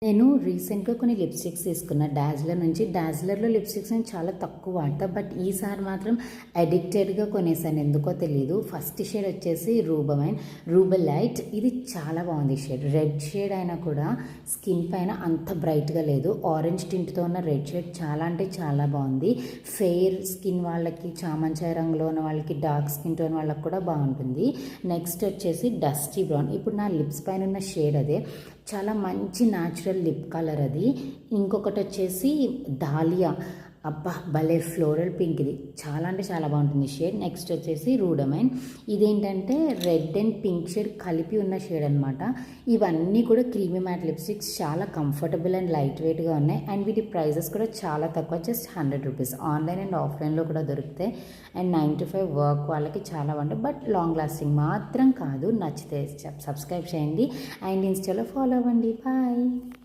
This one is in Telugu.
నేను రీసెంట్‌గా కొన్ని లిప్‌స్టిక్స్ తీసుకున్నా డాజ్లర్ నుంచి. డాజ్లర్‌లో లిప్‌స్టిక్స్ నేను చాలా తక్కువ వాడతా. బట్ ఈసారి మాత్రం అడిక్టెడ్‌గా కొనేసాను. ఎందుకో తెలీదు. ఫస్ట్ షేడ్ వచ్చేసి రూబెలైట్. ఇది చాలా బాగుంది షేడ్. రెడ్ షేడ్ అయినా కూడా స్కిన్ పైన అంత బ్రైట్‌గా లేదు. ఆరెంజ్ టింట్‌తో ఉన్న రెడ్ షేడ్ చాలా అంటే చాలా బాగుంది. ఫెయిర్ స్కిన్ వాళ్ళకి, చామంచాయ రంగులో ఉన్న వాళ్ళకి, డార్క్ స్కిన్ టోన్ వాళ్ళకి కూడా బాగుంటుంది. నెక్స్ట్ వచ్చేసి డస్టీ బ్రౌన్. ఇప్పుడు నా లిప్స్ పైన ఉన్న షేడ్ అదే. చాలా మంచి న్యాచురల్ లిప్ కలర్ అది. ఇంకొకటి వచ్చేసి డాలియా. అబ్బా భలే ఫ్లోరల్ పింక్, ఇది చాలా అంటే చాలా బాగుంటుంది షేడ్. నెక్స్ట్ వచ్చేసి రూడమైన్. ఇదేంటంటే రెడ్ అండ్ పింక్ షేడ్ కలిపి ఉన్న షేడ్ అనమాట. ఇవన్నీ కూడా క్రీమీ మ్యాట్ లిప్స్టిక్స్, చాలా కంఫర్టబుల్ అండ్ లైట్ వెయిట్గా ఉన్నాయి. అండ్ వీటి ప్రైజెస్ కూడా చాలా తక్కువ, జస్ట్ 100 రూపీస్. ఆన్లైన్ అండ్ ఆఫ్లైన్లో కూడా దొరుకుతాయి. అండ్ 9 to 5 వర్క్ వాళ్ళకి చాలా బాగుంటాయి. బట్ లాంగ్ లాస్టింగ్ మాత్రం కాదు. నచ్చితే సబ్స్క్రైబ్ చేయండి అండ్ ఇన్స్టాలో ఫాలో అవ్వండి. బాయ్.